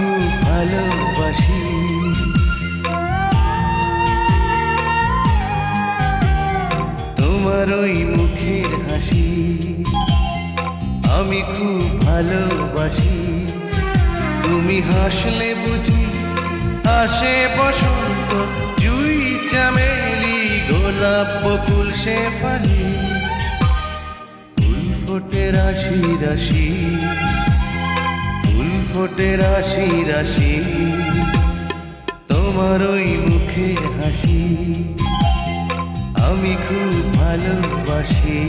খুব ভালোবাসি। তোমার ওই মুখের হাসি আমি খুব ভালোবাসি। তুমি হাসলে বুঝি আসে বসন্ত, জুই চামেলি গোলাপ বকুল শেফালি, ফুল ফোটে রাশি রাশি, ফুল ফোটে রাশি রাশি। তোমার ওই মুখের হাসি আমি খুব ভালোবাসি।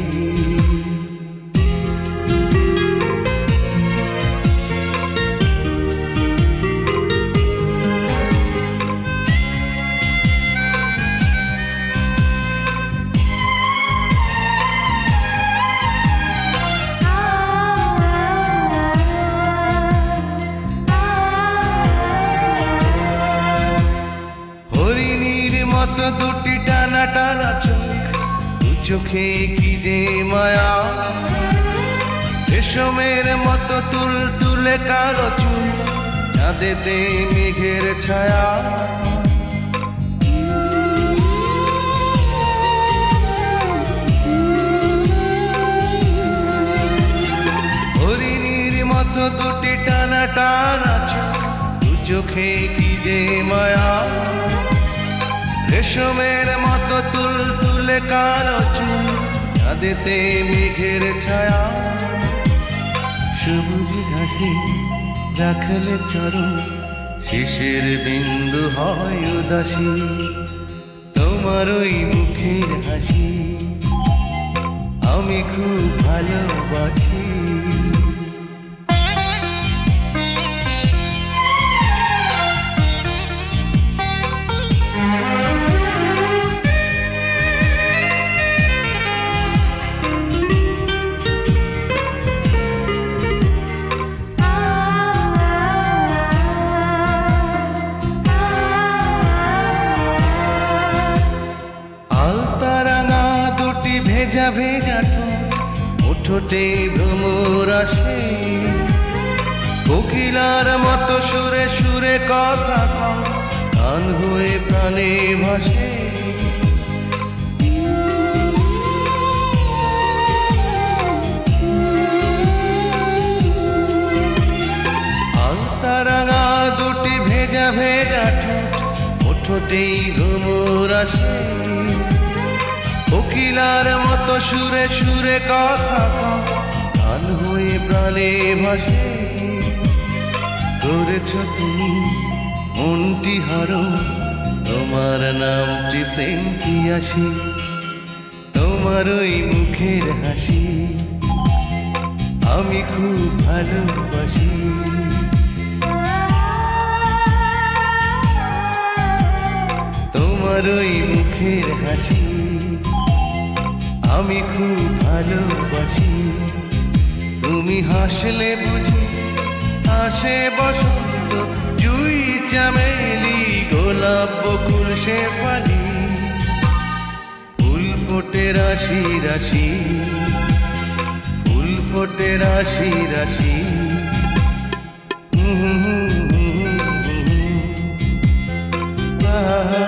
মতো দুটি টানা টানা চোখ, দু চোখে কি যে মায়া, রেশমের মতো তুল তুলে কালো চুল, চাঁদেতে মেঘের ছায়া। হরিণীর মতো দুটি টানা টানা চোখ, দু চোখে কি যে মায়া, রেশমের মতো তুল তুলে কালো চুল, চাঁদেতে মেঘের ছায়া। সবুজ ঘাসে রাখলে চরণ, শিশির বিন্দু হয় উদাসী। তোমার ওই মুখের হাসি আমি খুব ভালোবাসি। ভেজা ভেজা ঠোঁটে ভ্রমর আসে, কোকিলার মতো সুরে সুরে কথা গান হয়ে প্রাণে ভাসে। আলতারাঙা দুটি ভেজা ভেজা ঠোঁটে ভ্রমর আসে, কোকিলার মতো সুরে সুরে কথা গান হয়ে প্রাণে ভাসে। করেছ তুমি মনটি হারো, তোমার নামটি প্রেম কি আসি। তোমার ওই মুখের হাসি আমি খুব ভালোবাসি। তোমার ওই মুখের হাসি আমি খুব ভালোবাসি। তুমি হাসলে বুঝি আসে বসন্ত, জুই চামেলি গোলাপ বকুল শেফালি, ফুল ফোটে রাশি রাশি, ফুল ফোটে রাশি রাশি। আহা